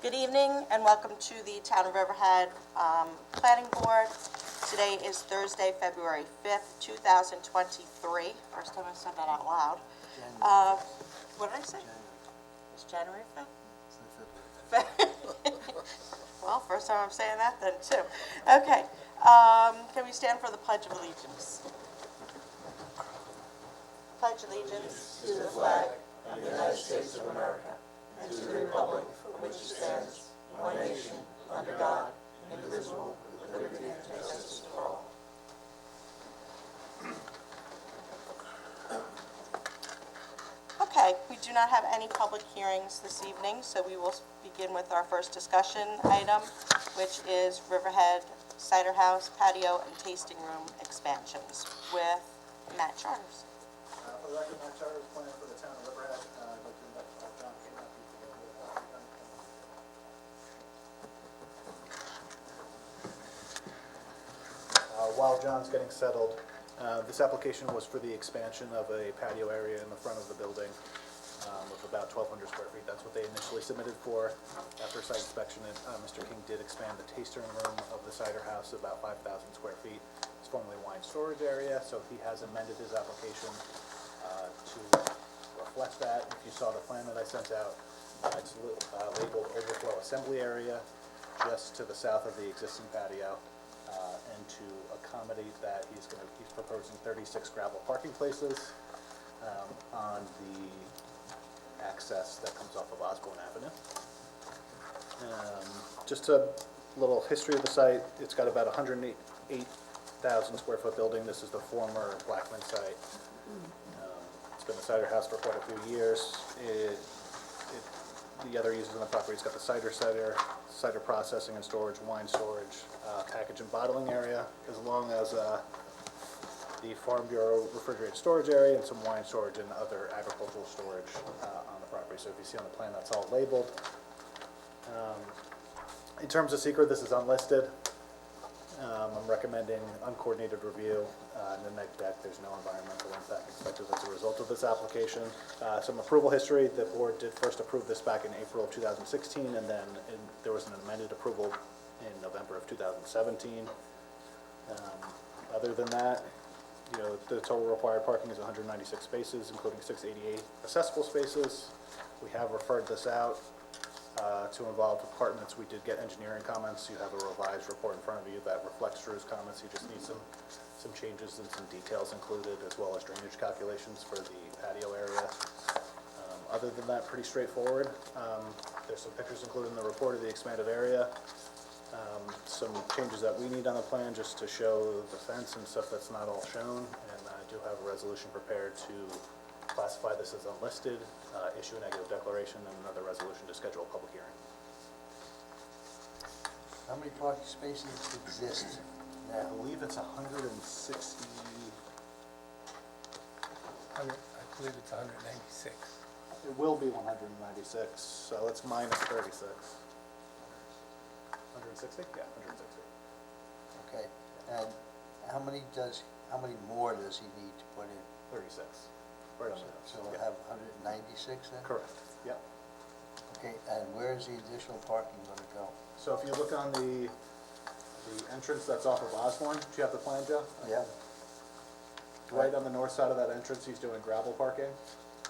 Good evening and welcome to the Town of Riverhead Planning Board. Today is Thursday, February 5th, 2023. First time I said that out loud. What did I say? It's January 5th? Well, first time I'm saying that then too. Okay, can we stand for the Pledge of Allegiance? Pledge allegiance to the flag of the United States of America and to the republic for which it stands, one nation, under God, indivisible, with liberty and justice for all. Okay, we do not have any public hearings this evening, so we will begin with our first discussion item, which is Riverhead Cider House patio and tasting room expansions with Matt Charters. For the record, Matt Charters plan for the town of Riverhead. I'd like to invite John King up here. While John's getting settled, this application was for the expansion of a patio area in the front of the building of about 1,200 square feet. That's what they initially submitted for. After site inspection, Mr. King did expand the tasting room of the cider house to about 5,000 square feet. It's formerly a wine storage area, so he has amended his application to reflect that. If you saw the plan that I sent out, it's labeled overflow assembly area just to the south of the existing patio. And to accommodate that, he's proposing 36 gravel parking places on the access that comes off of Osborne Avenue. Just a little history of the site. It's got about 108,000 square foot building. This is the former Blackman site. It's been a cider house for quite a few years. The other uses on the property, it's got the cider processing and storage, wine storage, package and bottling area, as long as the Farm Bureau refrigerated storage area and some wine storage and other agricultural storage on the property. So if you see on the plan, that's all labeled. In terms of secret, this is unlisted. I'm recommending uncoordinated review. In the neg deck, there's no environmental impact expected as a result of this application. Some approval history. The board did first approve this back in April of 2016, and then there was an amended approval in November of 2017. Other than that, the total required parking is 196 spaces, including 688 accessible spaces. We have referred this out to involved departments. We did get engineering comments. You have a revised report in front of you that reflects Drew's comments. You just need some changes and some details included, as well as drainage calculations for the patio area. Other than that, pretty straightforward. There's some pictures included in the report of the expanded area. Some changes that we need on the plan just to show the fence and stuff that's not all shown. And I do have a resolution prepared to classify this as unlisted, issue a negative declaration, and another resolution to schedule a public hearing. How many parking spaces exist now? I believe it's 160. I believe it's 196. It will be 196, so let's minus 36. 160? Yeah, 160. Okay, and how many more does he need to put in? 36. Right on So the we'll have 196 then? Correct. Yep. Okay, and where's the additional parking gonna go? So if you look on the entrance that's off of Osborne, do you have the plan, Joe? Yeah, Right on the north side of that entrance, he's doing gravel parking,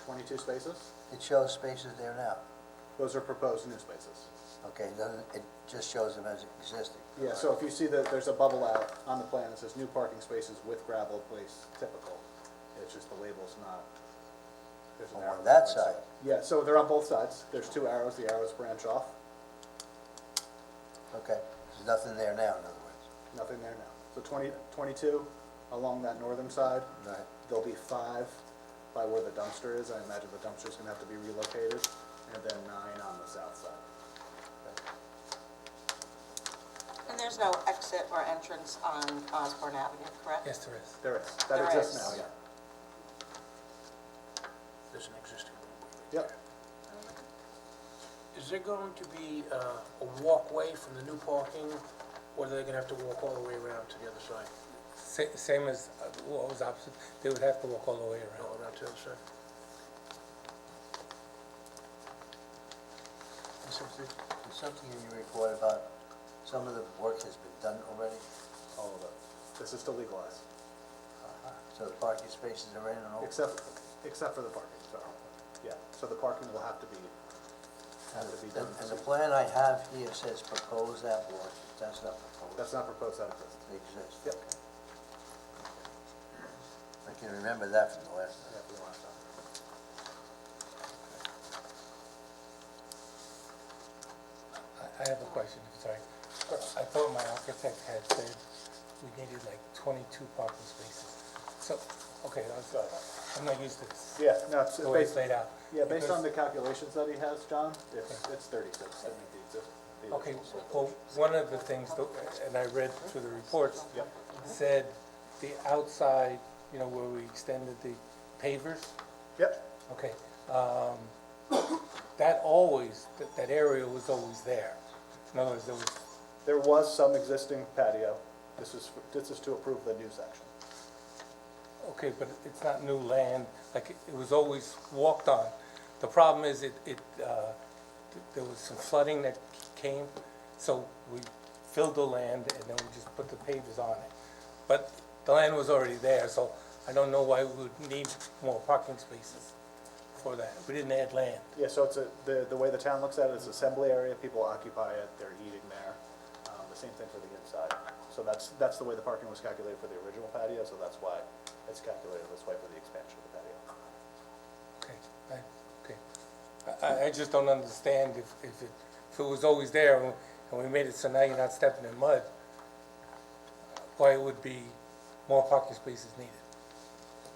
22 spaces. it shows spaces there now. Those are proposed new spaces. Okay, it just shows them as existing. Yeah, so if you see that there's a bubble out on the plan that says new parking spaces with gravel place typical, it's just the label's not. There's an Oh, arrow on that right side? Yeah, so they're on both sides. There's two arrows, the arrows branch off. Okay, there's nothing there now, in other words. Nothing there now. So 22 along that northern side. Right. There'll be 5 by where the dumpster is. I imagine the dumpster's gonna have to be relocated, and then 9 on the south side. And there's no exit or entrance on Osborne Avenue, correct? Yes, there is. There is. That There exists is. now, yeah. There's an existing roadway right Yep. there. Is there going to be a walkway from the new parking, or are they gonna have to walk all the way around to the other side? Same as what was opposite. They would have to walk all the way around. All around to the other side? Is There's something in your report about some of the work has been done already, All of it. This is to legalize, so the parking spaces are in and all. except for the parking, so, yeah. So the parking will have to be done. And the plan I have here says proposed at work, that's not proposed. That's not proposed, that exists. It exists. Yep. I can remember that from the last time. Yeah, for the last time. I have a question, sorry. I thought my architect had said we needed like 22 parking spaces. So, okay, I'm not used to this, Yeah, no, it's the way it's based, laid out. yeah, based on Because- the calculations that he has, John, it's 36 to meet the Okay, original. well, one of the things, and I read through the reports, Yep. said the outside, you know, where we extended the pavers, Yep, okay, that always, that area was always there. In other words, there was some existing patio. This is to approve the new section. okay, but it's not new land, like, it was always walked on. The problem is, there was some flooding that came, so we filled the land and then we just put the pavers on it. But the land was already there, so I don't know why we would need more parking spaces for that. We didn't add land. Yeah, so it's the way the town looks at it is assembly area, people occupy it, they're eating there. The same thing for the inside. So that's the way the parking was calculated for the original patio, so that's why it's calculated this way for the expansion of the patio. Okay, I just don't understand if it was always there and we made it so now you're not stepping in mud, why it would be more parking spaces needed.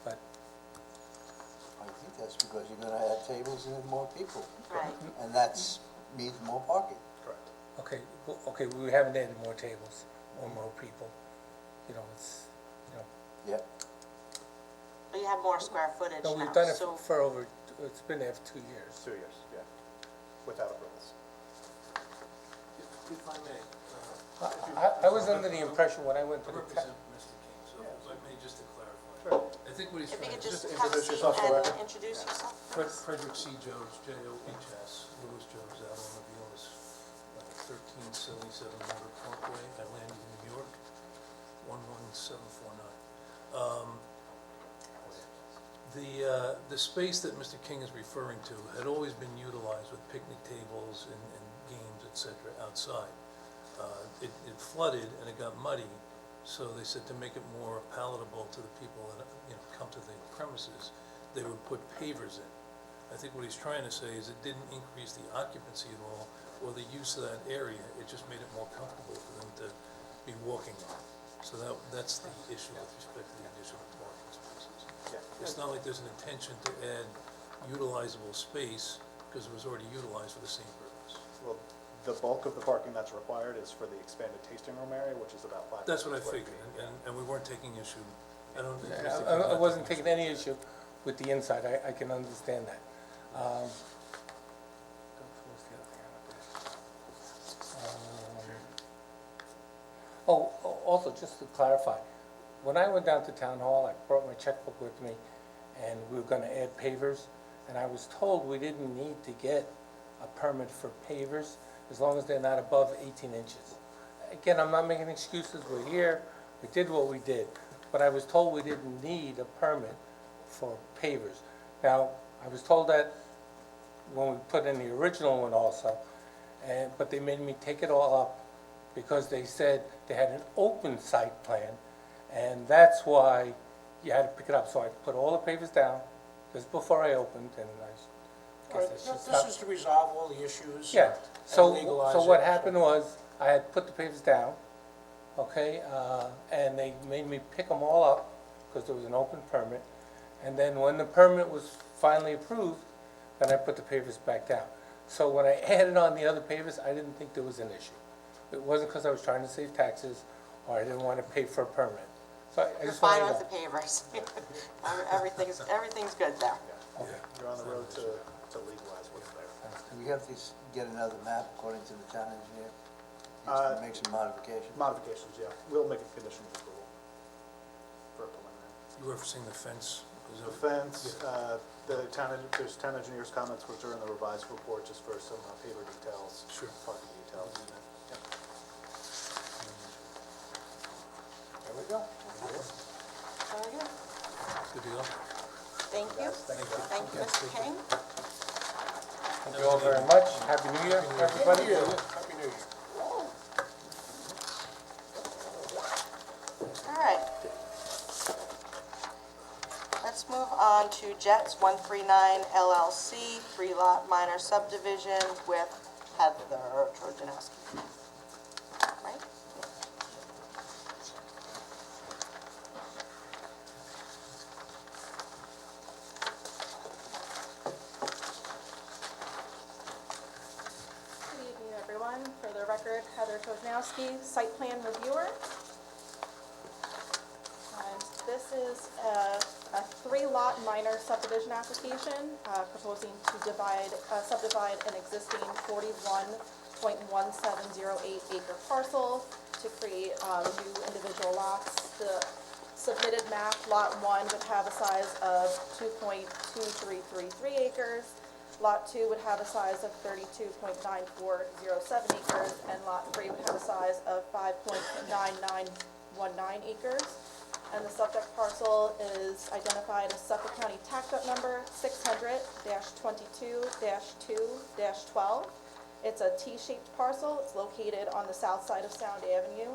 But, I think that's because you're gonna add tables and more people, Right. and that's means more parking. Correct. okay, we haven't added more tables or more people. You know, it's, you know, Yep. But you have more square footage no, now, we've done it so, for over, it's been there for 2 years. 2 years, yeah, without approvals. If I may, I was under the impression when I went to the represent town, Mr. King, so if I may, just to clarify. Sure. I think what he's if you trying could to just Just have a introduce seat yourself for the and record. introduce yourself, Fred- please. Frederick C. Jones, J-O-H-S, Louis Jones, automobile is 1377 Motor Parkway, Atlanta, New York, 11749. The space that Mr. King is referring to had always been utilized with picnic tables and games, et cetera, outside. It flooded and it got muddy, so they said to make it more palatable to the people that, you know, come to the premises, they would put pavers in. I think what he's trying to say is it didn't increase the occupancy at all, or the use of that area, it just made it more comfortable for them to be walking on. So that's the issue with respect to the additional parking spaces. Yeah. It's not like there's an intention to add utilizable space, because it was already utilized for the same purpose. Well, the bulk of the parking that's required is for the expanded tasting room area, which is about 500 That's what I square figured, feet. and we weren't taking issue, I don't think. I wasn't taking any issue with the inside, I can understand that. What was the other thing I wanted to- Also, just to clarify, when I went down to town hall, I brought my checkbook with me, and we were gonna add pavers, and I was told we didn't need to get a permit for pavers, as long as they're not above 18 inches. Again, I'm not making excuses, we're here, we did what we did, but I was told we didn't need a permit for pavers. Now, I was told that when we put in the original one also, but they made me take it all up because they said they had an open site plan, and that's why you had to pick it up. So I put all the pavers down, just before I opened, and I guess I should stop. This is to resolve all the issues. Yeah, and so legalize what it. happened was, I had put the pavers down, okay, and they made me pick them all up, because there was an open permit, and then when the permit was finally approved, then I put the pavers back down. So when I added on the other pavers, I didn't think there was an issue. It wasn't because I was trying to save taxes, or I didn't want to pay for a permit. So I You're just wanted fine to with the know. pavers. Everything's good there. Yeah. You're on the road to legalize what's there. Do we have to get another map according to the town engineer? Uh, Needs to make some modifications? Modifications, yeah. We'll make a condition of approval for a preliminary. You referencing the fence, Is The there- fence, there's town engineer's comments which are in the revised report, just for some paper details. Sure. Parking details. Yep. There we go. Very good. Good to go? Thank you. Thank you, Mr. King. Thank you all very much. Happy New Year, everybody. Happy New Year. All right. Let's move on to Jets 139 LLC, 3-lot minor subdivision with Heather Trojanowski. Right? Good evening, everyone. For the record, Heather Tojanowski, site plan reviewer. And this is a 3-lot minor subdivision application proposing to subdivide an existing 41.1708 acre parcel to create new individual lots. The submitted map, Lot 1 would have a size of 2.2333 acres. Lot 2 would have a size of 32.9407 acres, and Lot 3 would have a size of 5.9919 acres. And the subject parcel is identified as Suffolk County Tax Map Number 600-22-2-12. It's a T-shaped parcel. It's located on the south side of Sound Avenue,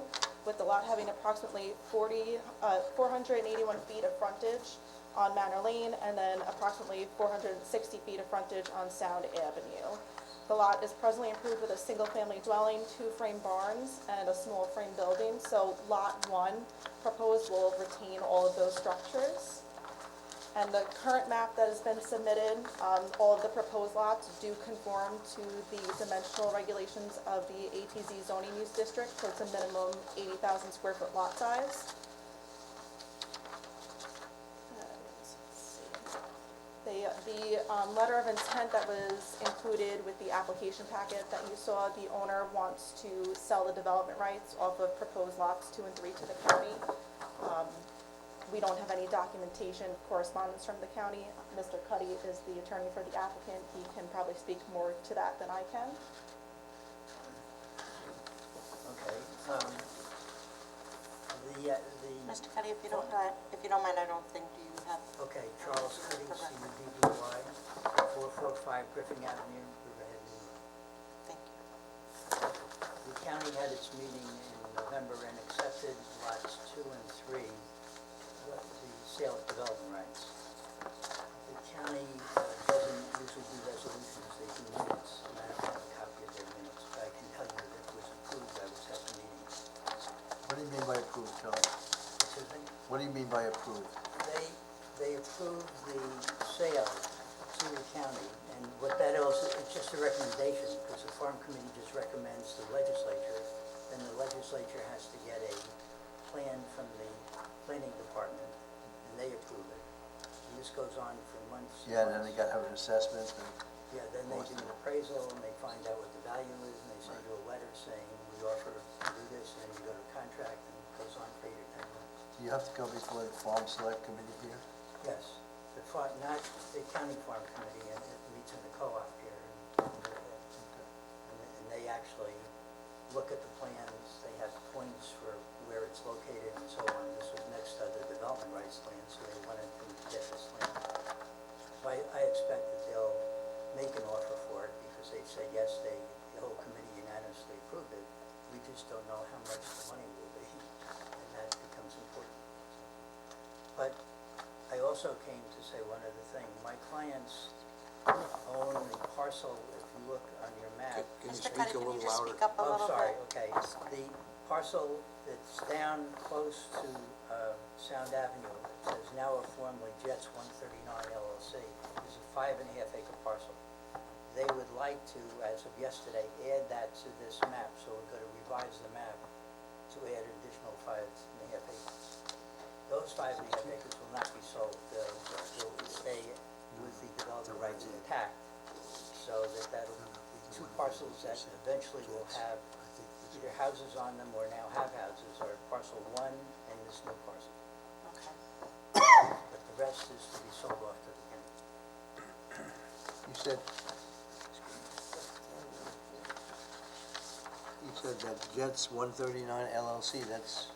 with the lot having approximately 481 feet of frontage on Manor Lane, and then approximately 460 feet of frontage on Sound Avenue. The lot is presently improved with a single-family dwelling, 2 frame barns, and a small frame building, so Lot 1 proposed will retain all of those structures. And the current map that has been submitted, all of the proposed lots do conform to the dimensional regulations of the ATZ zoning use district, so it's a minimum 80,000 square foot lot size. The letter of intent that was included with the application packet that you saw, the owner wants to sell the development rights off of proposed lots 2 and 3 to the county. We don't have any documentation correspondence from the county. Mr. Cuddy is the attorney for the applicant. He can probably speak more to that than I can. Okay, Mr. Cuddy, if you don't mind, I don't think, do you have, Okay, Charles Cuddy, CUDDY, 445 Griffin Avenue, Riverhead, New York. thank you. The county had its meeting in November and accepted lots 2 and 3, the sale of development rights. The county doesn't usually do resolutions, they do minutes, and I don't have a copy of their minutes, but I can tell you that it was approved, I was at the meeting. what do you mean by approved, Charlie? Excuse me? What do you mean by approved? They approved the sale to the county, and what that is, it's just a recommendation, because the farm committee just recommends to the legislature, then the legislature has to get a plan from the planning department, and they approve it. And this goes on for months. and Yeah, and then they months. gotta have an assessment, and Yeah, then they do an appraisal, and they find out what the value is, and they send you a letter saying, we offer to do this, and then you go to contract, and it goes on for 8 or 10 months. do you have to go before the farm select committee here? Yes, not the county farm committee, and it meets in the co-op here. And they actually look at the plans, they have points for where it's located and so on. This was next to the development rights land, so they wanted to get this land. So I expect that they'll make an offer for it, because they said yes, the whole committee unanimously approved it. We just don't know how much the money will be, and that becomes important. But I also came to say one other thing. My clients own the parcel, if you look on your map. Mr. Cuddy, can you just speak up a Oh, little bit? sorry, okay. The parcel that's down close to Sound Avenue, it says now formally Jets 139 LLC, is a 5.5 acre parcel. They would like to, as of yesterday, add that to this map, so we're going to revise the map to add an additional 5.5 acres. Those 5.5 acres will not be sold. They'll stay with the development rights intact, so that'll be 2 parcels that eventually will have either houses on them or now have houses, are parcel 1 and this new parcel. Okay. But the rest is to be you said that Jets 139 LLC, that's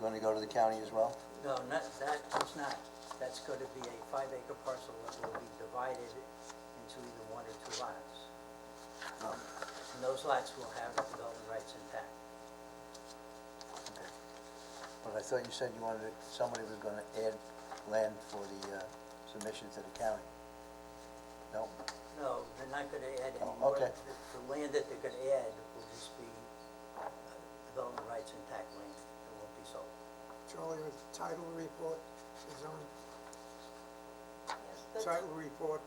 gonna go to the county as well? No, not, that is not. That's going to be a 5-acre parcel that will be divided into either 1 or 2 lots. And those lots will have development rights intact. But I thought you said you wanted, somebody was gonna add land for the submission to the county. No? No, they're not going to add any Oh, more. okay. The land that they're going to add will just be development rights intact land. It won't be sold. Charlie, the title report is on, The- title report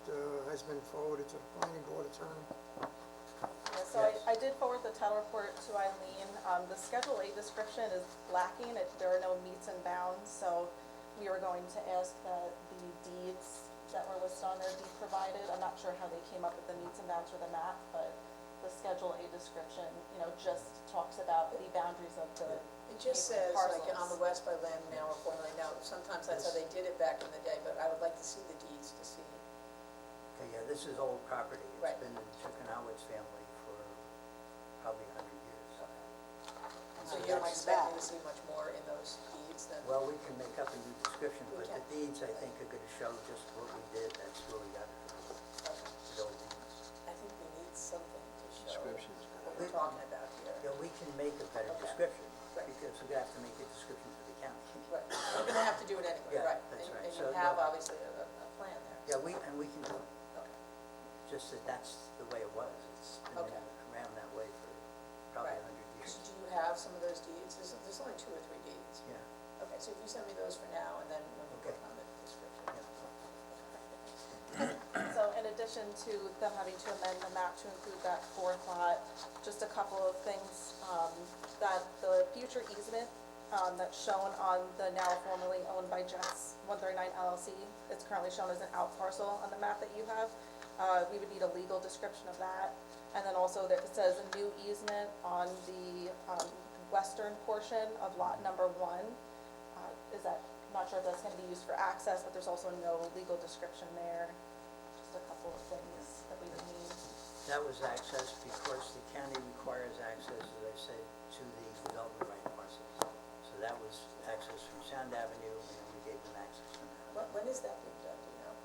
has been forwarded to the planning board attorney. Yeah, so I did forward the title report to Eileen. The Schedule A description is lacking. There are no meets and bounds, so we were going to ask that the deeds that were listed on there be provided. I'm not sure how they came up with the meets and bounds for the map, but the Schedule A description, just talks about the boundaries of the It just neighboring says, like, on parcels. the west by land now or formerly now, sometimes that's how they did it back in the day, but I would like to see the deeds to see. Okay, yeah, this is old property. Right. It's been in Chickenowitz family for probably 100 years. So you're not expecting to see much more in those deeds than? Well, we can make up a new description, We but the can. deeds, I think, are going to show just what we did. That's where we got it from, the old deeds. I think we need something to show Descriptions. what we're talking about here. Yeah, we can make a better Okay. description, Right. because we're going to have to make a description for the county. Right, we're gonna have to do it anyway, Yeah, right? that's right. And So, you have no. obviously a plan there. Yeah, we can do it, Okay, just that that's the way it was. It's been Okay. around that way for probably right. 100 years. So do you have some of those deeds? There's only 2 or 3 deeds. Yeah, Okay, so if you send me those for now, and then when we Okay. work on the description. yeah. So in addition to them having to amend the map to include that 4th lot, just a couple of things, that the future easement, that's shown on the now formerly owned by Jets 139 LLC, it's currently shown as an out parcel on the map that you have. We would need a legal description of that. And then also that it says a new easement on the, western portion of lot number 1. Is that, I'm not sure if that's gonna be used for access, but there's also no legal description there. Just a couple of things that we would need. That was access because the county requires access, as I said, to the development right parcels. So that was access from Sound Avenue, and then we gave them access from that. When is that being done, do you know?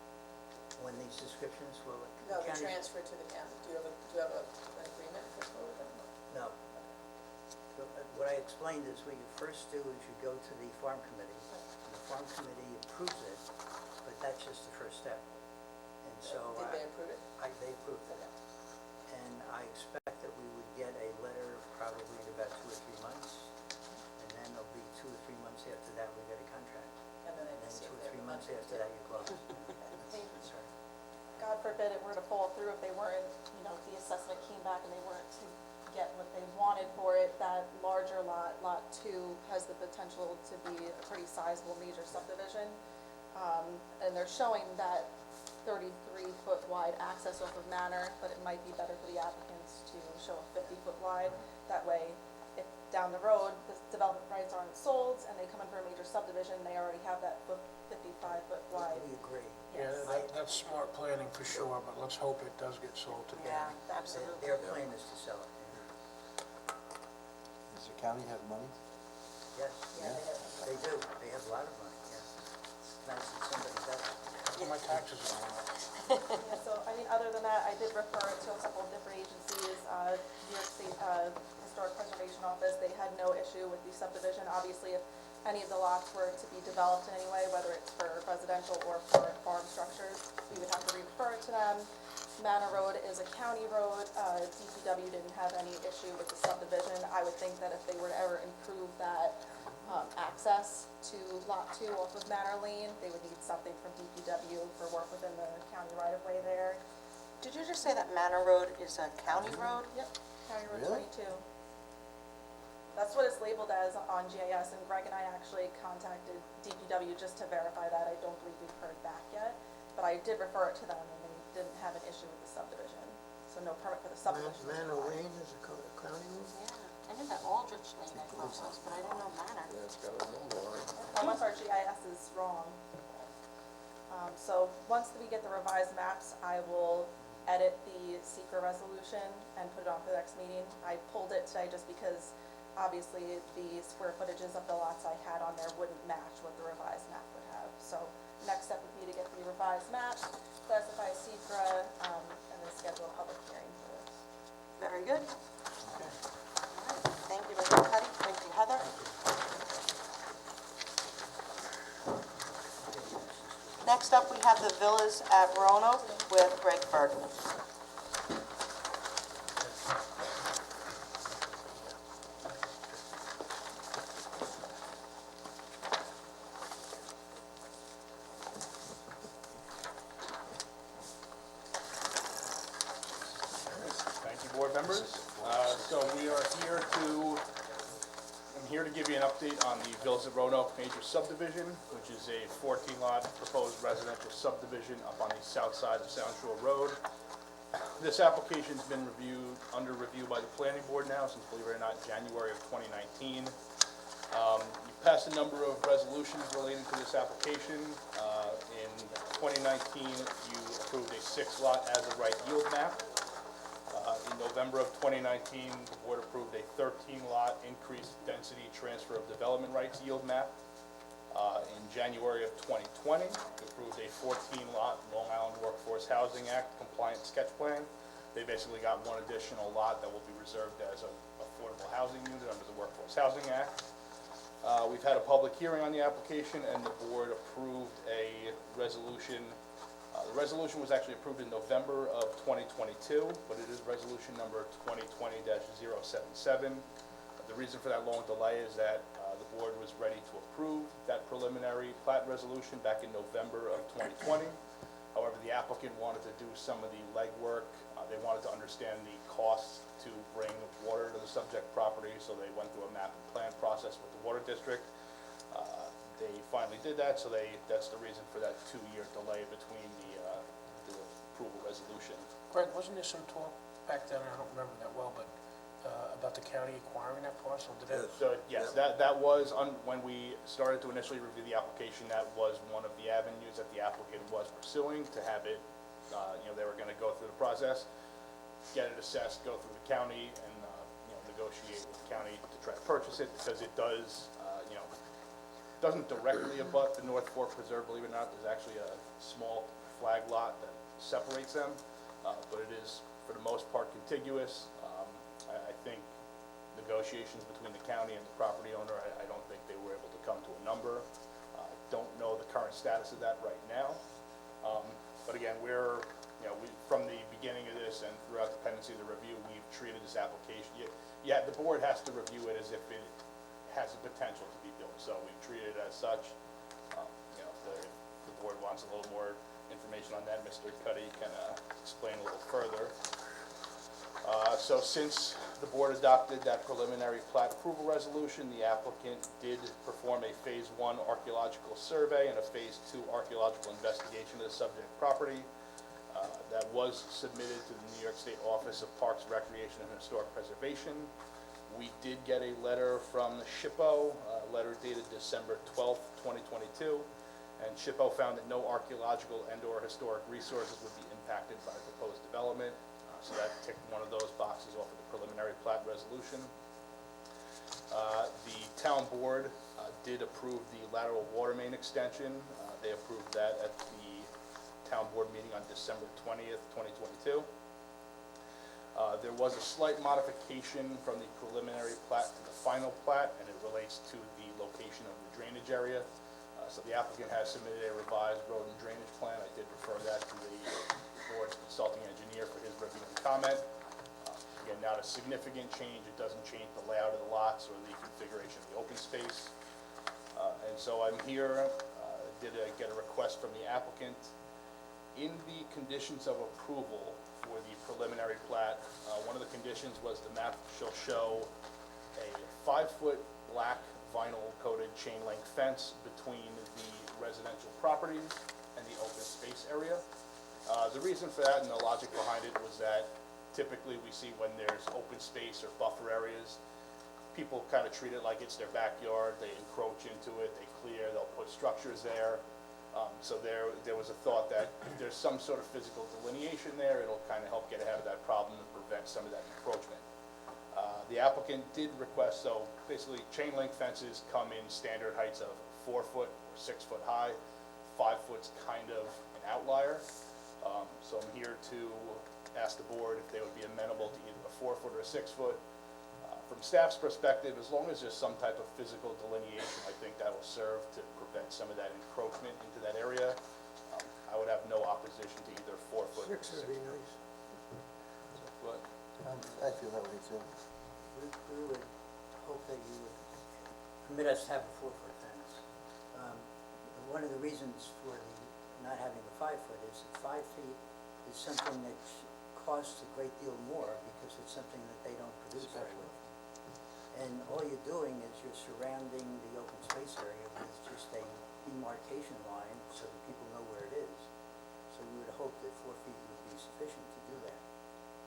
When these descriptions will, No, the the county... transfer to the county. Do you have an agreement in principle with them? No. What I explained is what you first do is you go to the farm committee, and the farm committee approves it, but that's just the first step. And so... Did they approve it? They approved it. And I expect that we would get a letter probably in about 2 or 3 months, and then it'll be 2 or 3 months after that, we get a contract. And then And they then see 2 if or they 3 have months money. after that, you close. Maybe- That's right. God forbid it were to fall through if they weren't, if the assessment came back and they weren't to get what they wanted for it, that larger lot, Lot 2, has the potential to be a pretty sizable major subdivision. And they're showing that 33-foot wide access off of Manor, but it might be better for the applicants to show a 50-foot wide. That way, if down the road, the development rights aren't sold and they come in for a major subdivision, they already have that 55-foot wide. We agree. Yeah, Yes. that's smart planning for sure, but let's hope it does get sold to them. Yeah, absolutely. Their plan is to sell it. Yeah. Does the county have money? Yes, Yeah, they have. they do. They have a lot of money, yeah. It's nice that somebody does it. My taxes are going up. Yeah, so, other than that, I did refer it to a couple of different agencies, New York State, Historic Preservation Office, they had no issue with the subdivision. Obviously, if any of the lots were to be developed in any way, whether it's for residential or for farm structures, we would have to refer it to them. Manor Road is a county road, DPW didn't have any issue with the subdivision. I would think that if they were to ever improve that, access to Lot 2 off of Manor Lane, they would need something from DPW for work within the county right-of-way there. Did you just say that Manor Road is a county road? Yep, County Road Really? 22. That's what it's labeled as on GIS, and Greg and I actually contacted DPW just to verify that. I don't believe we've heard back yet, but I did refer it to them, and they didn't have an issue with the subdivision. So no permit for the subdivision. Manor Lane is a county road? Yeah, I knew that Aldrich Lane I thought was, but I didn't know Manor. Unless our GIS is wrong. So once we get the revised maps, I will edit the secret resolution and put it on for the next meeting. I pulled it today just because obviously the square footages of the lots I had on there wouldn't match what the revised map would have. So next step would be to get the revised map, classify secret, and then schedule a public hearing for this. Very good. All right. Thank you, Mr. Cuddy. Thank you, Heather. Next up, we have the Villas at Roanoke with Greg Ferdinand. Thank you, board members. So we are here I'm here to give you an update on the Villas at Roanoke major subdivision, which is a 14-lot proposed residential subdivision up on the south side of Sound Shore Road. This application's been under review by the planning board now since, believe it or not, January of 2019. You passed a number of resolutions relating to this application. In 2019, you approved a 6-lot as-of-right yield map. In November of 2019, the board approved a 13-lot increased density transfer of development rights yield map. In January of 2020, we approved a 14-lot Long Island Workforce Housing Act compliant sketch plan. They basically got one additional lot that will be reserved as an affordable housing unit under the Workforce Housing Act. We've had a public hearing on the application, and the board approved a resolution. The resolution was actually approved in November of 2022, but it is resolution number 2020-077. The reason for that long delay is that the board was ready to approve that preliminary plat resolution back in November of 2020. However, the applicant wanted to do some of the legwork. They wanted to understand the costs to bring water to the subject property, so they went through a map and plan process with the water district. They finally did that, so that's the reason for that 2-year delay between the approval resolution. Greg, wasn't there some talk back then, I don't remember that well, but about the county acquiring that parcel? Did that? So, yes, that was, when we started to initially review the application, that was one of the avenues that the applicant was pursuing to have it, they were gonna go through the process, get it assessed, go through the county, and, negotiate with the county to try to purchase it, because it does, doesn't directly abut the North Fork Preserve, believe it or not. There's actually a small flag lot that separates them, but it is, for the most part, contiguous. I think negotiations between the county and the property owner, I don't think they were able to come to a number. I don't know the current status of that right now. But again, from the beginning of this and throughout the pendency of the review, we've treated this application. Yeah, the board has to review it as if it has the potential to be built, so we've treated it as such. If the board wants a little more information on that, Mr. Cuddy can explain a little further. So since the board adopted that preliminary plat approval resolution, the applicant did perform a Phase 1 archaeological survey and a Phase 2 archaeological investigation of the subject property. That was submitted to the New York State Office of Parks, Recreation, and Historic Preservation. We did get a letter from the SHPO, a letter dated December 12th, 2022, and SHPO found that no archaeological and/or historic resources would be impacted by the proposed development. So that ticked one of those boxes off of the preliminary plat resolution. The town board did approve the lateral water main extension. They approved that at the town board meeting on December 20th, 2022. There was a slight modification from the preliminary plat to the final plat, and it relates to the location of the drainage area. So the applicant has submitted a revised road and drainage plan. I did refer that to the board's consulting engineer for his review and comment. Again, not a significant change. It doesn't change the layout of the lots or the configuration of the open space. And so I'm here, did get a request from the applicant. In the conditions of approval for the preliminary plat, one of the conditions was the map shall show a 5-foot black vinyl coated chain link fence between the residential properties and the open space area. The reason for that and the logic behind it was that typically we see when there's open space or buffer areas, people kind of treat it like it's their backyard. They encroach into it, they clear, they'll put structures there. So there was a thought that if there's some sort of physical delineation there, it'll kind of help get ahead of that problem and prevent some of that encroachment. The applicant did request, so basically chain link fences come in standard heights of 4 foot or 6 foot high. 5 foot's kind of an outlier. So I'm here to ask the board if they would be amenable to either a 4 foot or a 6 foot. From staff's perspective, as long as there's some type of physical delineation, I think that will serve to prevent some of that encroachment into that area. I would have no opposition to either 4 foot or 6 foot. nice. But I feel that way too. We would hope that you would permit us to have a 4-foot fence. One of the reasons for the not having a 5-foot is that 5 feet is something that costs a great deal more because it's something that they don't produce very well. And all you're doing is you're surrounding the open space area with just a demarcation line so that people know where it is. So we would hope that 4 feet would be sufficient to do that.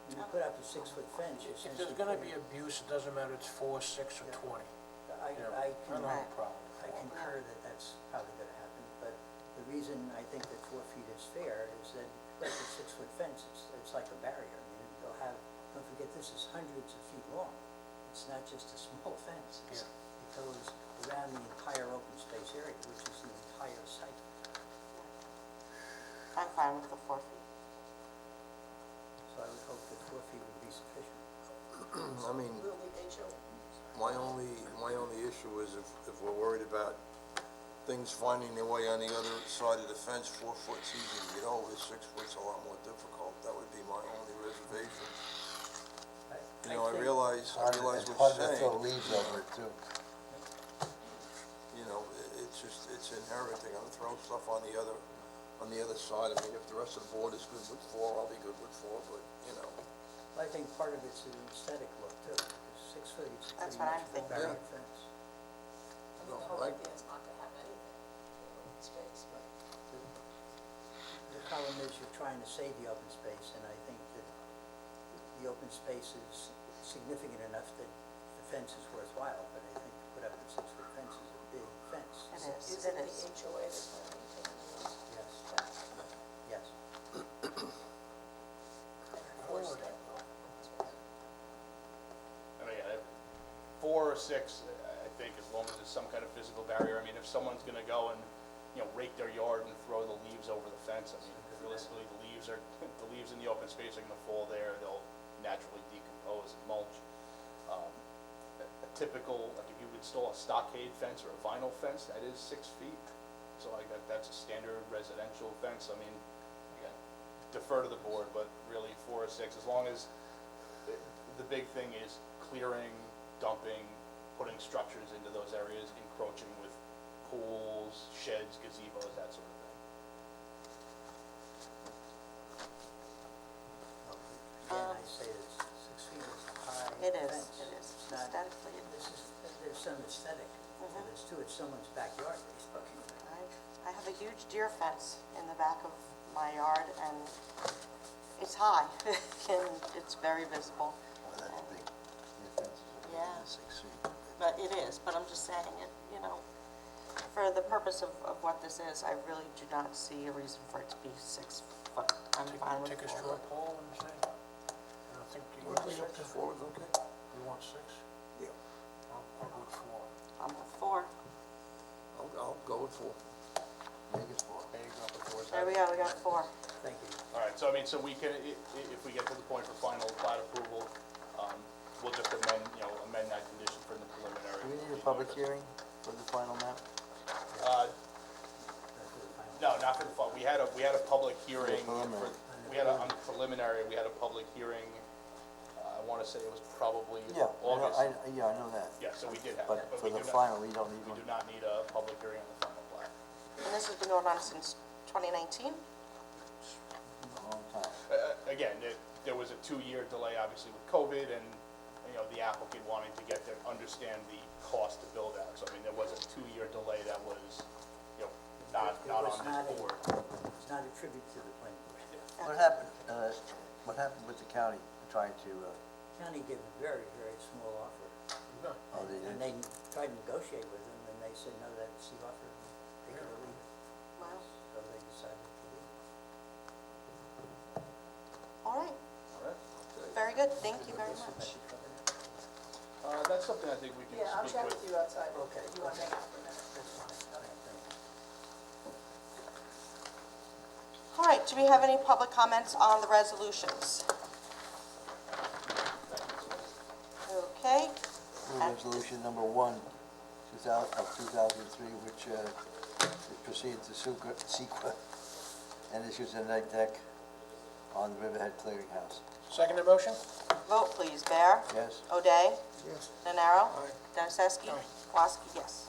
When you put up a 6-foot fence, you're If essentially... there's gonna be abuse, it doesn't matter, it's 4, 6, or 20. I I don't have a problem. I concur that that's probably gonna happen, but the reason I think that 4 feet is fair is that like a 6-foot fence, it's like a barrier. I mean, they'll have, don't forget, this is hundreds of feet long. It's not just a small fence. It goes around the entire open space area, which is the entire site. I'm fine with the 4 feet. So I would hope that 4 feet would be sufficient. I mean, Will the HO, my only issue is if we're worried about things finding their way on the other side of the fence, 4 foot's easy to get over, 6 foot's a lot more difficult. That would be my only reservation. You know, I think- realize what It's you're hard to throw saying. leaves over it too. You know, it's inherent, they're gonna throw stuff on the other side. I mean, if the rest of the board is good with 4, I'll be good with 4, but, you know. I think part of it's an aesthetic look too, because 6 foot is That's pretty what much I'm a thinking. barrier Yeah. fence. I mean, the whole Right. idea is not to have anything in open space, but The problem is you're trying to save the open space, and I think that the open space is significant enough that the fence is worthwhile, but I think to put up a 6-foot fence is a big fence. It is, is it it is. the HOA that's gonna maintain these Yes, fences? yes. And enforce that? I mean, 4 or 6, I think, as long as there's some kind of physical barrier. I mean, if someone's gonna go and, you know, rake their yard and throw the leaves over the fence, I mean, realistically, the leaves in the open space are gonna fall there, they'll naturally decompose and mulch. A typical, like if you install a stockade fence or a vinyl fence, that is 6 feet. So like that's a standard residential fence. I mean, again, defer to the board, but really 4 or 6, as long as the big thing is clearing, dumping, putting structures into those areas, encroaching with pools, sheds, gazebos, that sort of thing. Again, I say that 6 feet is a high It is, fence. it is. It's not- Aesthetically, it This is, there's some aesthetic to this too, it's someone's backyard, basically. I have a huge deer fence in the back of my yard, and it's high, and it's very visible. Well, that's big. Your fence is Yeah. 6 feet. But it is, but I'm just saying it, you know, for the purpose of what this is, I really do not see a reason for it to be 6 foot. I'm fine with Take a 4. straw poll and say, I think you Well, want up to 6? 4 is okay. You want 6? Yeah. I'll go with 4. I'm with 4. I'll go with 4. Make it 4. There you go, before it's There we go, we got 4. Thank you. All right, so I mean, so we can, if we get to the point for final plat approval, we'll just amend that condition for the preliminary. Do we need a public hearing for the final map? No, not for the final, we had a public hearing, preliminary. on preliminary, we had a public hearing, I wanna say it was probably Yeah, August. I know that. Yeah, so we did have But that, but for we the do not, final, we don't need we one. do not need a public hearing on the final plat. And this has been going on since 2019? A long time. Again, there was a 2-year delay, obviously, with COVID, and, the applicant wanting to understand the cost to build out. So, I mean, there was a 2-year delay that was, not on this board. It's not a tribute to the planning board. What happened with the county trying to, County gave a very, very small offer, oh, they and did? they tried to negotiate with them, and they said, no, that's the offer, take it or leave it. Wow. So they decided to leave. All right, All right? very good, thank you very much. That's something I think we can Yeah, I'll speak chat with. with you outside. Okay, You want to okay. hang out for a minute? That's fine. Okay, thank you. All right, do we have any public comments on the resolutions? Okay, Resolution number 1, 2003, which proceeded to SEQA and issues a night deck on the Riverhead Clearinghouse. Second the motion? vote please. Bear? Yes? O'Day? Yes. Nenaro? Dennisesky? Aye. Woski, yes.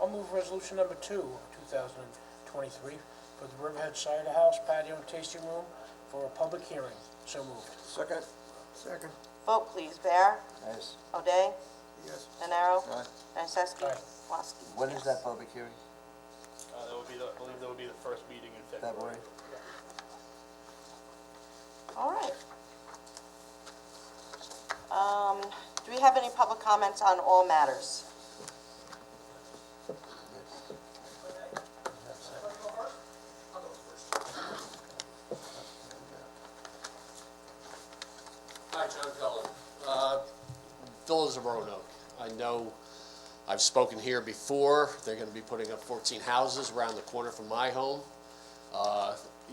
I'll move resolution number 2, 2023, for the Riverhead Cider House patio and tasting room for a public hearing. So moved. Second? Second. Vote please. Bear? Yes. O'Day? Yes. Nenaro? Aye. Dennisesky? Aye. Woski, When is yes. that public hearing? That would be I believe that would be the first meeting in February. February? All right. Do we have any public comments on all matters? Hi, John Cullen. Villas of Roanoke. I know I've spoken here before. They're going to be putting up 14 houses around the corner from my home.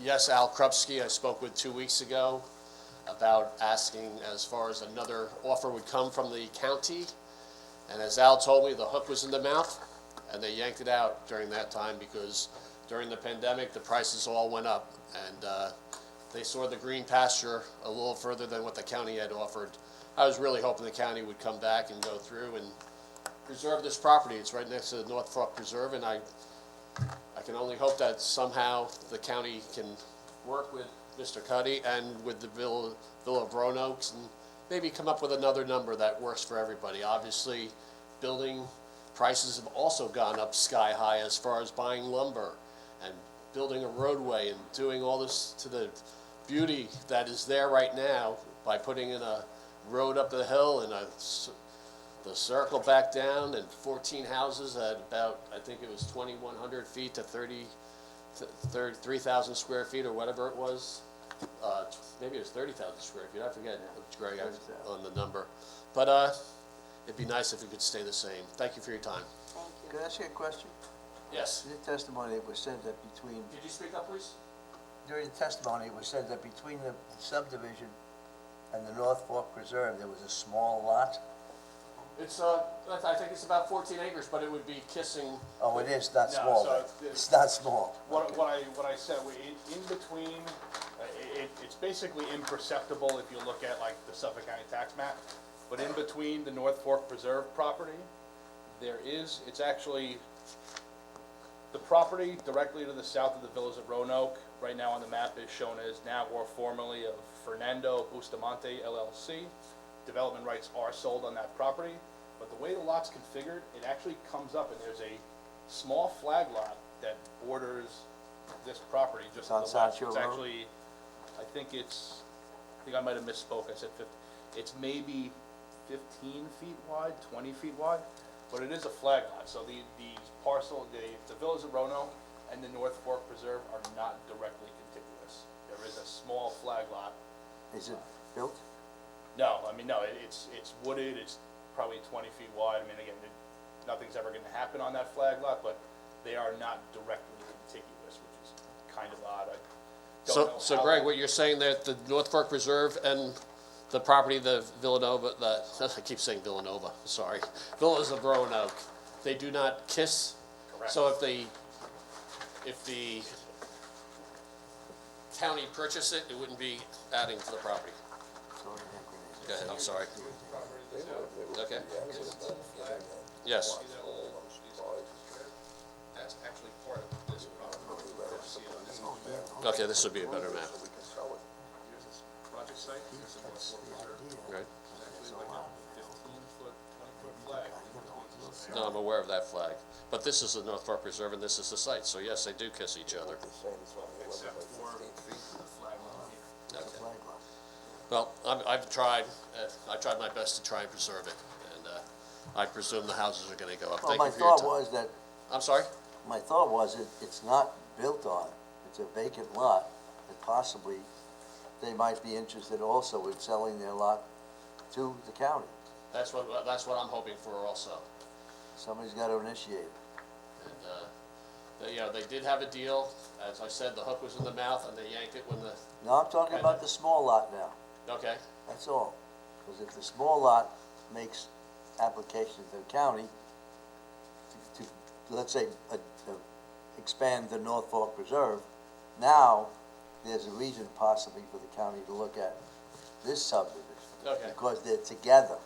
Yes, Al Krupski I spoke with 2 weeks ago about asking as far as another offer would come from the county. And as Al told me, the hook was in the mouth, and they yanked it out during that time because during the pandemic, the prices all went up. And they saw the green pasture a little further than what the county had offered. I was really hoping the county would come back and go through and preserve this property. It's right next to the North Fork Preserve, and I can only hope that somehow the county can work with Mr. Cuddy and with the Villa of Roanoke and maybe come up with another number that works for everybody. Obviously, building prices have also gone up sky high as far as buying lumber and building a roadway and doing all this to the beauty that is there right now by putting in a road up the hill and the circle back down and 14 houses at about, I think it was 2,100 feet to 3,000 square feet or whatever it was. Maybe it was 30,000 square feet, I forget, Greg, on the number. But it'd be nice if it could stay the same. Thank you for your time. Thank you. Could I ask you a question? Yes. In the testimony, it was said that between, Could you speak up, please? during the testimony, it was said that between the subdivision and the North Fork Preserve, there was a small lot. It's, I think it's about 14 acres, but it would be kissing. Oh, it is not No, small, so then. It's not small. What I said, in between, it's basically imperceptible if you look at like the Suffolk County tax map, but in between the North Fork Preserve property, it's actually, the property directly to the south of the Villas of Roanoke, right now on the map is shown as now or formerly of Fernando Bustamante LLC. Development rights are sold on that property, but the way the lot's configured, it actually comes up and there's a small flag lot that borders this property just to On the west. Sancho It's Road? actually, I think I might have misspoke, I said it's maybe 15 feet wide, 20 feet wide, but it is a flag lot, so the Villas of Roanoke and the North Fork Preserve are not directly contiguous. There is a small flag lot. Is it built? No, it's wooded, it's probably 20 feet wide. I mean, again, nothing's ever gonna happen on that flag lot, but they are not directly contiguous, which is kind of odd. I don't know So how Greg, they- what you're saying that the North Fork Preserve and the property, the Villanova, I keep saying Villanova, sorry, Villas of Roanoke, they do not kiss? Correct. So if the county purchased it, it wouldn't be adding to the property? Go ahead, I'm sorry. Okay. Yes. That's actually part of this property. Okay, this would be a better map. Project site, it's a North Fork Preserve. Right. It's actually like a 15-foot, 20-foot flag. No, I'm aware of that flag. But this is the North Fork Preserve and this is the site, so yes, they do kiss each other. Except for the flag lot here. Okay. Well, I've tried my best to try and preserve it, and I presume the houses are gonna go up. Well, Thank my you for your thought time. was that, I'm sorry? my thought was, it's not built on, it's a vacant lot, and possibly they might be interested also in selling their lot to the county. That's what I'm hoping for also. Somebody's got to initiate it. And, they did have a deal. As I said, the hook was in the mouth and they yanked it when the, No, I'm talking about the small lot now, okay, that's all. Because if the small lot makes application to the county to let's say, expand the North Fork Preserve, now there's a reason possibly for the county to look at this subdivision. Okay. Because they're together,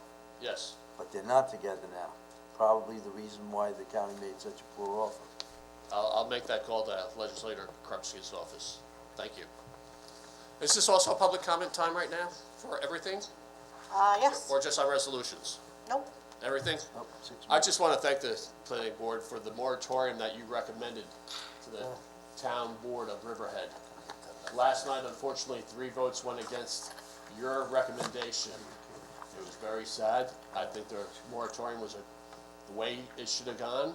yes. but they're not together now. Probably the reason why the county made such a poor offer. I'll make that call to Legislator Krupski's office. Thank you. Is this also public comment time right now for everything? Yes. Or just on resolutions? Nope. Everything? Nope, 6 I months. just want to thank the planning board for the moratorium that you recommended to the town board of Riverhead. Last night, unfortunately, 3 votes went against your recommendation. It was very sad. I think the moratorium was the way it should have gone.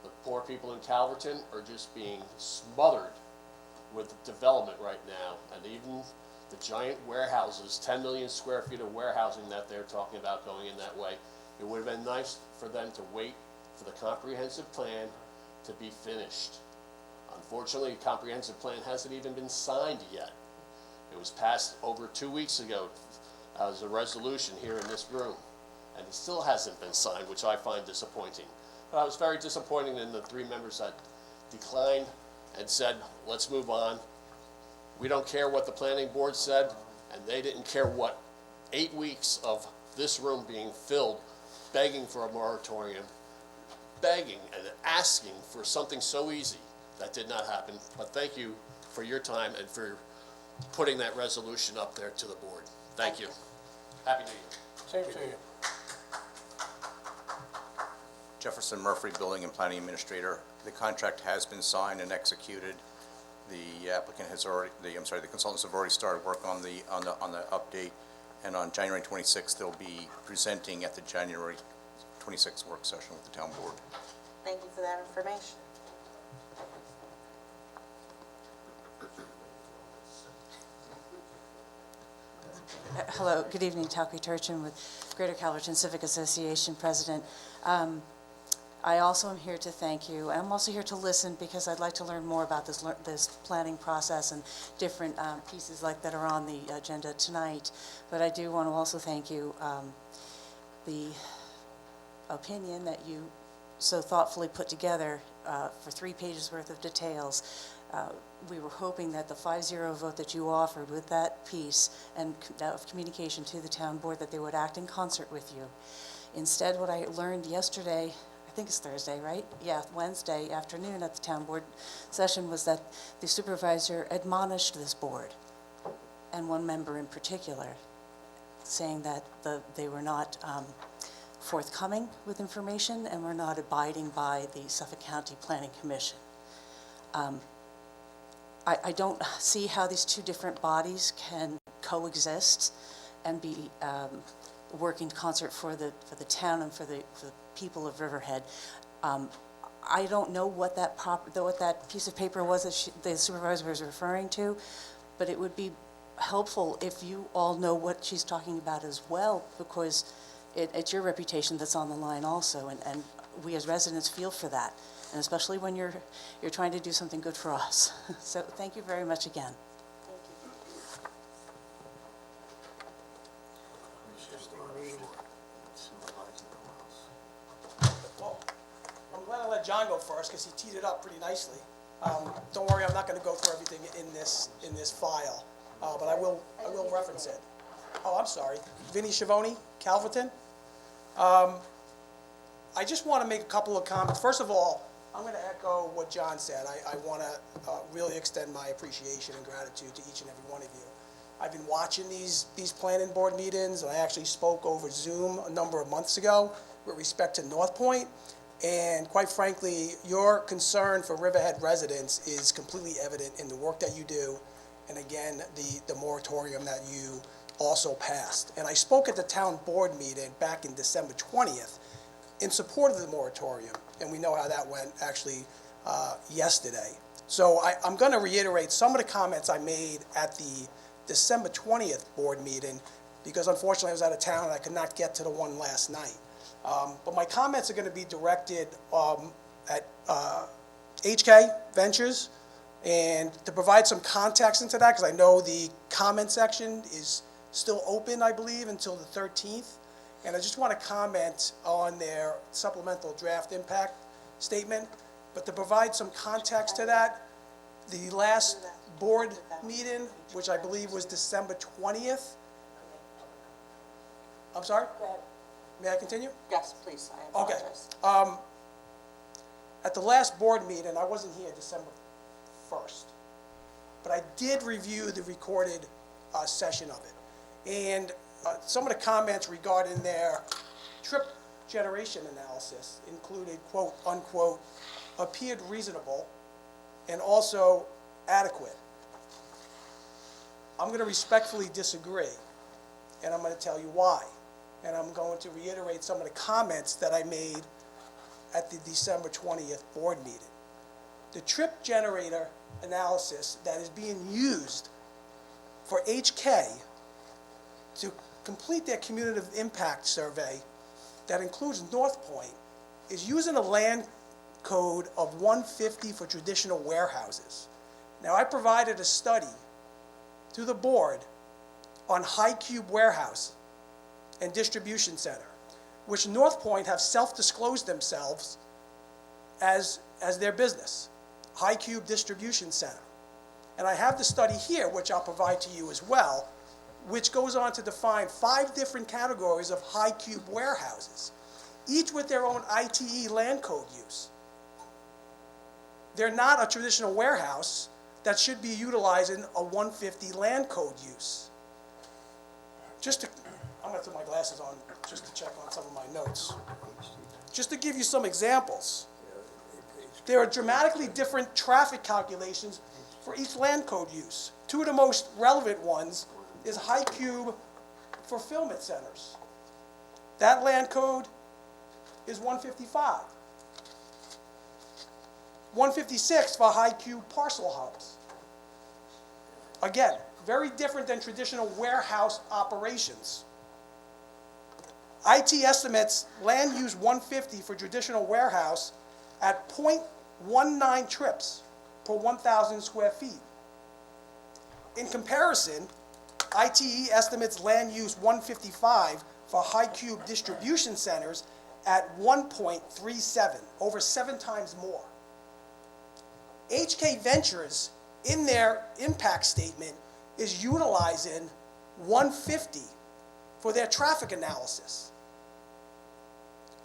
The poor people in Calverton are just being smothered with development right now. And even the giant warehouses, 10 million square feet of warehousing that they're talking about going in that way, it would have been nice for them to wait for the comprehensive plan to be finished. Unfortunately, the comprehensive plan hasn't even been signed yet. It was passed over 2 weeks ago as a resolution here in this room, and it still hasn't been signed, which I find disappointing. But I was very disappointed in the 3 members that declined and said, let's move on. We don't care what the planning board said, and they didn't care what 8 weeks of this room being filled, begging for a moratorium, begging and asking for something so easy. That did not happen, but thank you for your time and for putting that resolution up there to the board. Thank you. Happy New Year. Same to you. Jefferson Murphy, Building and Planning Administrator. The contract has been signed and executed. The applicant has already, the consultants have already started work on the update, and on January 26th, they'll be presenting at the January 26th work session with the town board. Thank you for that information. Hello, good evening, Talkie Turchin with Greater Calverton Civic Association President. I also am here to thank you, and I'm also here to listen because I'd like to learn more about this planning process and different pieces like that are on the agenda tonight. But I do want to also thank you, the opinion that you so thoughtfully put together for 3 pages worth of details. We were hoping that the 5-0 vote that you offered with that piece and of communication to the town board, that they would act in concert with you. Instead, what I learned yesterday, I think it's Thursday, right? Yeah, Wednesday afternoon at the town board session, was that the supervisor admonished this board, and one member in particular, saying that they were not forthcoming with information and were not abiding by the Suffolk County Planning Commission. I don't see how these 2 different bodies can coexist and be working in concert for the town and for the people of Riverhead. I don't know what that piece of paper was that the supervisor was referring to, but it would be helpful if you all know what she's talking about as well, because it's your reputation that's on the line also, and we as residents feel for that. And especially when you're trying to do something good for us. So thank you very much again. Well, I'm glad I let John go first because he teed it up pretty nicely. Don't worry, I'm not going to go through everything in this file, but I will reference it. Oh, I'm sorry, Vinnie Schiavone, Calverton. I just want to make a couple of comments. First of all, I'm going to echo what John said. I want to really extend my appreciation and gratitude to each and every one of you. I've been watching these planning board meetings, and I actually spoke over Zoom a number of months ago with respect to North Point. And quite frankly, your concern for Riverhead residents is completely evident in the work that you do, and again, the moratorium that you also passed. And I spoke at the town board meeting back in December 20th in support of the moratorium, and we know how that went actually yesterday. So I'm going to reiterate some of the comments I made at the December 20th board meeting, because unfortunately I was out of town and I could not get to the one last night. But my comments are going to be directed at HK Ventures, and to provide some context into that, because I know the comment section is still open, I believe, until the 13th. And I just want to comment on their supplemental draft impact statement. But to provide some context to that, the last board meeting, which I believe was December 20th. I'm sorry? May I continue? Yes, please, I Okay. apologize. At the last board meeting, I wasn't here December 1st, but I did review the recorded session of it. And some of the comments regarding their trip generation analysis included, quote, unquote, appeared reasonable and also adequate. I'm going to respectfully disagree, and I'm going to tell you why. And I'm going to reiterate some of the comments that I made at the December 20th board meeting. The trip generator analysis that is being used for HK to complete their cumulative impact survey that includes North Point is using a land code of 150 for traditional warehouses. Now, I provided a study to the board on High Cube Warehouse and Distribution Center, which North Point have self-disclosed themselves as their business, High Cube Distribution Center. And I have the study here, which I'll provide to you as well, which goes on to define 5 different categories of High Cube warehouses, each with their own ITE land code use. They're not a traditional warehouse that should be utilizing a 150 land code use. I'm going to put my glasses on just to check on some of my notes. Just to give you some examples, there are dramatically different traffic calculations for each land code use. 2 of the most relevant ones is High Cube fulfillment centers. That land code is 155. 156 for High Cube parcel hubs. Again, very different than traditional warehouse operations. IT estimates land use 150 for traditional warehouse at 0.19 trips per 1,000 square feet. In comparison, ITE estimates land use 155 for High Cube distribution centers at 1.37, over 7 times more. HK Ventures, in their impact statement, is utilizing 150 for their traffic analysis,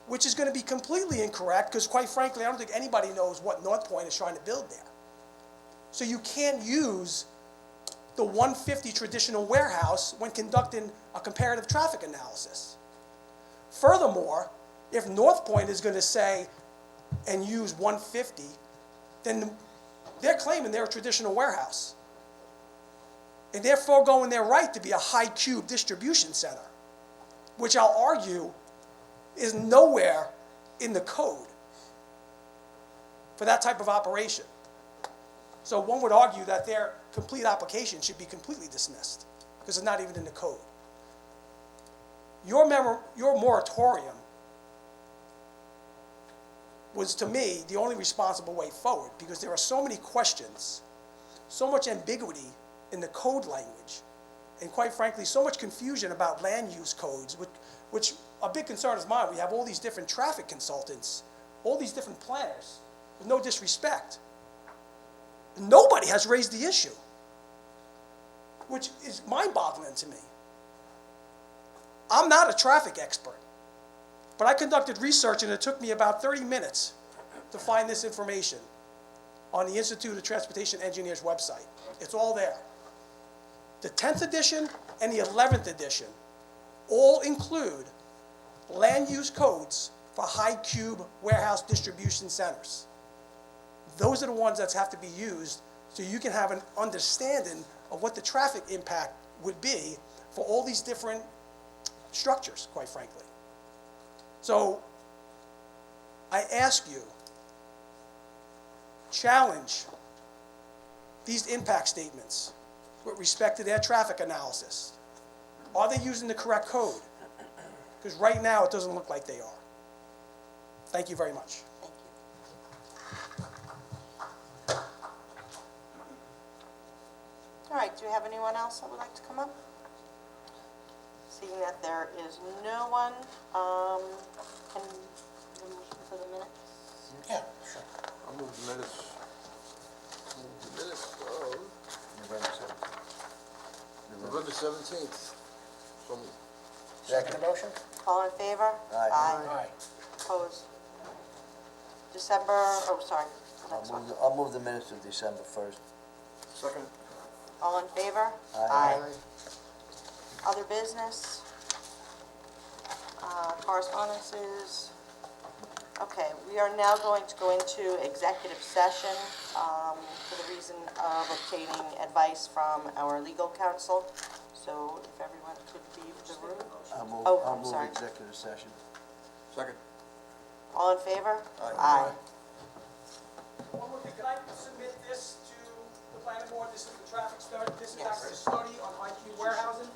which is going to be completely incorrect because, quite frankly, I don't think anybody knows what North Point is trying to build there. So you can't use the 150 traditional warehouse when conducting a comparative traffic analysis. Furthermore, if North Point is going to say and use 150, then they're claiming they're a traditional warehouse. And they're foregoing their right to be a High Cube distribution center, which I'll argue is nowhere in the code for that type of operation. So one would argue that their complete application should be completely dismissed because it's not even in the code. Your moratorium was, to me, the only responsible way forward because there are so many questions, so much ambiguity in the code language, and quite frankly, so much confusion about land use codes, which a big concern is mine. We have all these different traffic consultants, all these different planners, with no disrespect. Nobody has raised the issue, which is mind-boggling to me. I'm not a traffic expert, but I conducted research and it took me about 30 minutes to find this information on the Institute of Transportation Engineers website. It's all there. The 10th edition and the 11th edition all include land use codes for High Cube warehouse distribution centers. Those are the ones that have to be used so you can have an understanding of what the traffic impact would be for all these different structures, quite frankly. So I ask you, challenge these impact statements with respect to their traffic analysis. Are they using the correct code? Because right now, it doesn't look like they are. Thank you very much. Thank you. All right, do we have anyone else that would like to come up? Seeing that there is no one, can the motion for the minutes? Yeah, sure. I'll move the minutes. Move the minutes of November 17th. So moved. Second motion? All in favor? Aye. Aye. Opposed? December, oh, sorry. Next one. I'll move the minutes of December 1st. Second. All in favor? Aye. Other business? Correspondences? Okay, we are now going to go into executive session for the reason of obtaining advice from our legal counsel. So if everyone could leave the room. I'll move sorry. executive session. Second. All in favor? Aye. One more thing, can I submit this to the planning board? This is the traffic study, this is actually a study on high-speed warehousing.